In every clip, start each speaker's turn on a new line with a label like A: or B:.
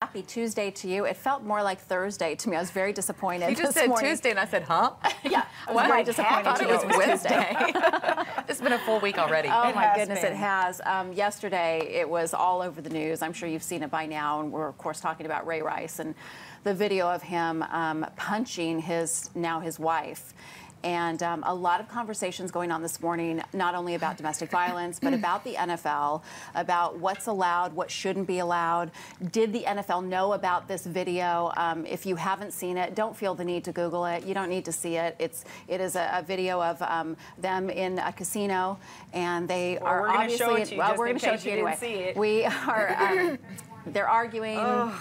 A: happy Tuesday to you. It felt more like Thursday to me. I was very disappointed.
B: You just said Tuesday, and I said, huh?
A: Yeah, I was very disappointed.
B: I thought it was Wednesday. It's been a full week already.
A: Oh, my goodness, it has. Yesterday, it was all over the news. I'm sure you've seen it by now, and we're, of course, talking about Ray Rice and the video of him punching his wife. And a lot of conversations going on this morning, not only about domestic violence, but about the NFL, about what's allowed, what shouldn't be allowed. Did the NFL know about this video? If you haven't seen it, don't feel the need to Google it. You don't need to see it. It is a video of them in a casino, and they are obviously. We're going to show it to you anyway. We are. They're arguing.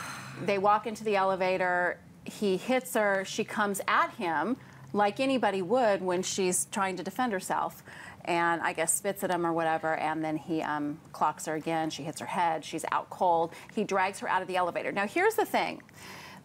A: They walk into the elevator. He hits her. She comes at him, like anybody would when she's trying to defend herself, and I guess spits at him or whatever, and then he clocks her again. She hits her head. She's out cold. He drags her out of the elevator. Now, here's the thing.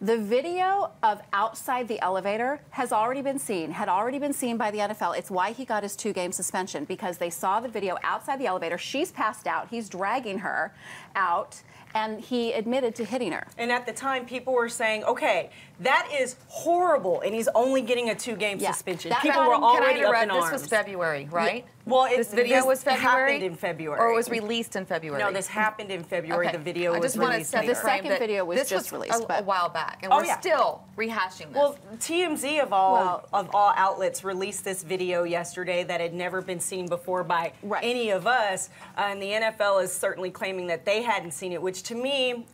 A: The video of outside the elevator had already been seen by the NFL. It's why he got his 2-game suspension, because they saw the video outside the elevator. She's passed out. He's dragging her out, and he admitted to hitting her.
C: And at the time, people were saying, okay, that is horrible, and he's only getting a 2-game suspension. People were already up in arms.
B: This was February, right?
C: Well,
B: this video was February?
C: Happened in February.
B: Or it was released in February?
C: No, this happened in February.
B: Okay.
C: The video was released later.
A: The second video was just released.
B: A while back, and we're still rehashing this.
C: Well, TMZ of all outlets released this video yesterday that had never been seen before by any of us, and the NFL is certainly claiming that they hadn't seen it, which to me,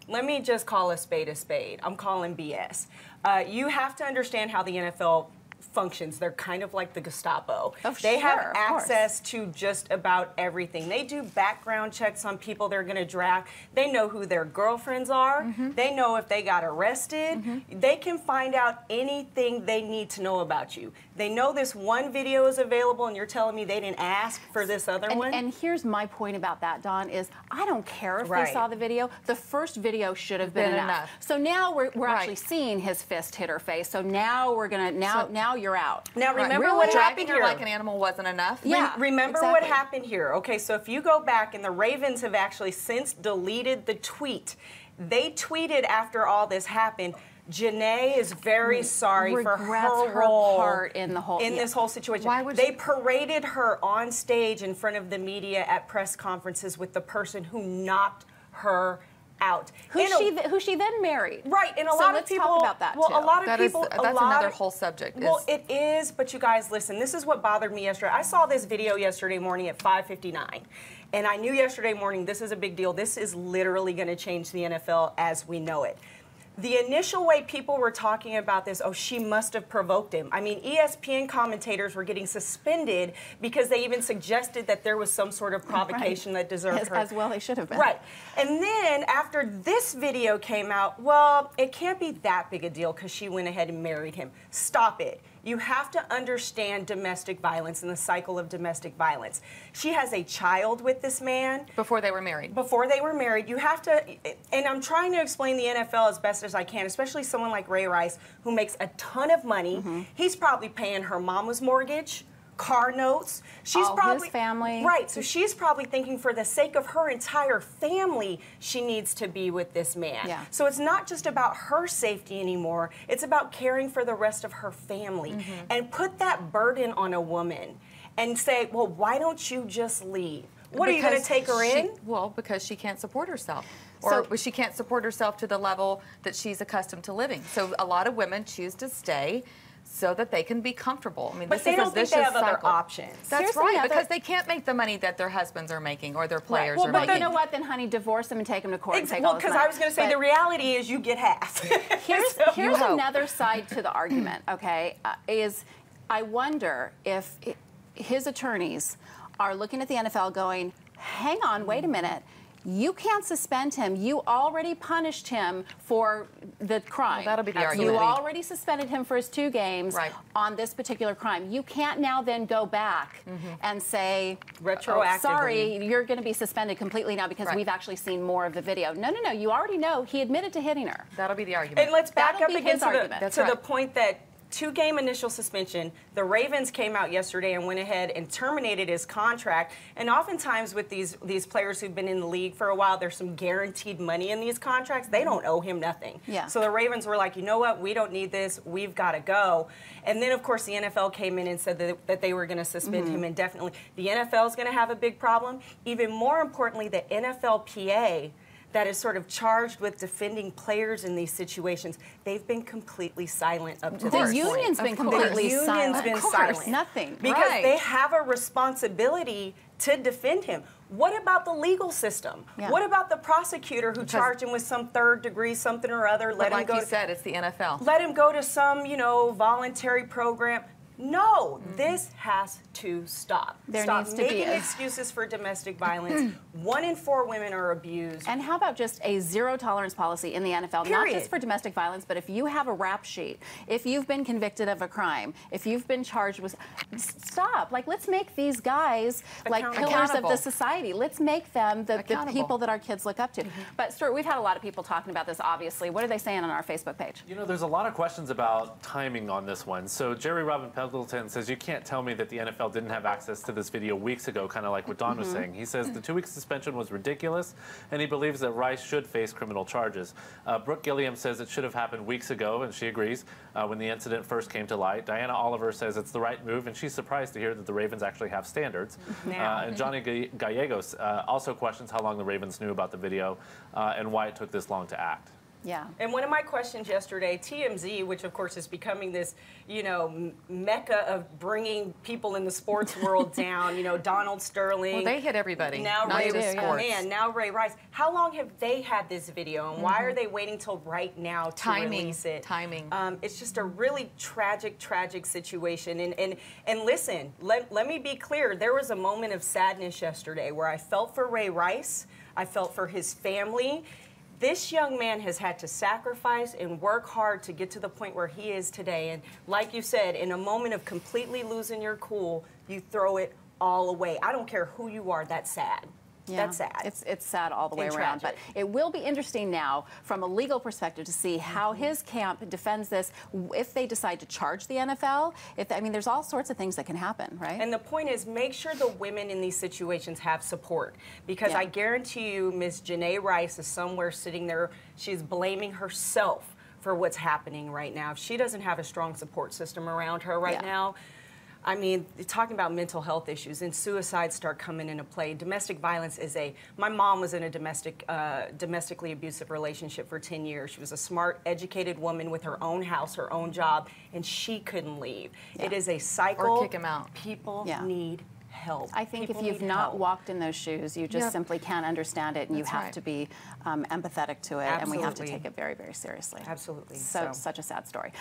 C: let me just call a spade a spade. I'm calling BS. You have to understand how the NFL functions. They're kind of like the Gestapo. They have access to just about everything. They do background checks on people they're going to draft. They know who their girlfriends are. They know if they got arrested. They can find out anything they need to know about you. They know this one video is available, and you're telling me they didn't ask for this other one?
A: And here's my point about that, Dawn, is I don't care if they saw the video. The first video should have been enough. So now we're actually seeing his fist hit her face. So now we're going to, now you're out.
C: Now remember what happened here.
B: Like an animal wasn't enough?
A: Yeah,
C: remember what happened here. Okay, so if you go back, and the Ravens have actually since deleted the tweet. They tweeted after all this happened, Janae is very sorry for her
A: part in the whole
C: this whole situation.
B: Why would
C: they paraded her on stage in front of the media at press conferences with the person who knocked her out.
A: Who she then married.
C: Right, and a lot of people
A: talk about that too.
C: A lot of people.
B: That's another whole subject.
C: Well, it is, but you guys, listen. This is what bothered me yesterday. I saw this video yesterday morning at 5:59, and I knew yesterday morning this is a big deal. This is literally going to change the NFL as we know it. The initial way people were talking about this, oh, she must have provoked him. I mean, ESPN commentators were getting suspended because they even suggested that there was some sort of provocation that deserved her.
A: As well they should have been.
C: Right. And then after this video came out, well, it can't be that big a deal because she went ahead and married him. Stop it. You have to understand domestic violence and the cycle of domestic violence. She has a child with this man.
B: Before they were married.
C: Before they were married. You have to, and I'm trying to explain the NFL as best as I can, especially someone like Ray Rice, who makes a ton of money. He's probably paying her mama's mortgage, car notes. She's probably
A: his family.
C: Right, so she's probably thinking for the sake of her entire family, she needs to be with this man.
A: Yeah.
C: So it's not just about her safety anymore, it's about caring for the rest of her family. And put that burden on a woman and say, well, why don't you just leave? What, are you going to take her in?
B: Well, because she can't support herself. Or she can't support herself to the level that she's accustomed to living. So a lot of women choose to stay so that they can be comfortable. I mean,
C: but they don't think they have other options.
B: That's right, because they can't make the money that their husbands are making or their players are making.
A: But you know what? Then, honey, divorce them and take them to court and take all this money.
C: Because I was going to say, the reality is you get half.
A: Here's another side to the argument, okay, is I wonder if his attorneys are looking at the NFL going, hang on, wait a minute. You can't suspend him. You already punished him for the crime.
B: Well, that'll be the argument.
A: You already suspended him for his 2 games on this particular crime. You can't now then go back and say,
C: retroactively,
A: oh, sorry, you're going to be suspended completely now because we've actually seen more of the video. No, no, no. You already know he admitted to hitting her.
B: That'll be the argument.
C: And let's back up again to the point that 2-game initial suspension. The Ravens came out yesterday and went ahead and terminated his contract. And oftentimes with these players who've been in the league for a while, there's some guaranteed money in these contracts. They don't owe him nothing.
A: Yeah.
C: So the Ravens were like, you know what? We don't need this. We've got to go. And then, of course, the NFL came in and said that they were going to suspend him indefinitely. The NFL is going to have a big problem. Even more importantly, the NFLPA, that is sort of charged with defending players in these situations, they've been completely silent up to this point.
A: The union's been completely silent.
C: The union's been silent.
A: Nothing.
C: Because they have a responsibility to defend him. What about the legal system?
A: Yeah.
C: What about the prosecutor who charged him with some third degree something or other?
B: Like you said, it's the NFL.
C: Let him go to some, voluntary program. No, this has to stop. Stop
A: needs to
C: making
A: be
C: excuses for domestic violence. 1 in 4 women are abused.
A: And how about just a zero tolerance policy in the NFL,
C: Period.
A: not just for domestic violence, but if you have a rap sheet, if you've been convicted of a crime, if you've been charged with, stop. Like, let's make these guys like pillars of the society. Let's make them the people that our kids look up to. But Stuart, we've had a lot of people talking about this, obviously. What are they saying on our Facebook page?
D: There's a lot of questions about timing on this one. So Jerry Robin Pendleton says, you can't tell me that the NFL didn't have access to this video weeks ago, kind of like what Don was saying. He says the 2-week suspension was ridiculous, and he believes that Rice should face criminal charges. Brooke Gilliam says it should have happened weeks ago, and she agrees, when the incident first came to light. Diana Oliver says it's the right move, and she's surprised to hear that the Ravens actually have standards. And Johnny Gallegos also questions how long the Ravens knew about the video and why it took this long to act.
A: Yeah.
C: And one of my questions yesterday, TMZ, which of course is becoming this, mecca of bringing people in the sports world down, Donald Sterling.
B: Well, they hit everybody.
C: Now Ray Rice. How long have they had this video, and why are they waiting till right now to release it?
B: Timing.
C: It's just a really tragic situation. And listen, let me be clear. There was a moment of sadness yesterday where I felt for Ray Rice. I felt for his family. This young man has had to sacrifice and work hard to get to the point where he is today. And like you said, in a moment of completely losing your cool, you throw it all away. I don't care who you are, that's sad.
A: Yeah,
C: that's sad.
A: It's sad all the way around.
C: Tragic.
A: But it will be interesting now from a legal perspective to see how his camp defends this if they decide to charge the NFL. There's all sorts of things that can happen, right?
C: And the point is, make sure the women in these situations have support. Because I guarantee you, Ms. Janae Rice is somewhere sitting there, she's blaming herself for what's happening right now. If she doesn't have a strong support system around her right now, talking about mental health issues and suicides start coming into play. Domestic violence my mom was in a domestically abusive relationship for 10 years. She was a smart, educated woman with her own house, her own job, and she couldn't leave. It is a cycle.
B: Or kick him out.
C: People need help.
A: I think if you've not walked in those shoes, you just simply can't understand it, and you have to be empathetic to it, and we have to take it very, very seriously.
C: Absolutely.
A: So such a sad story.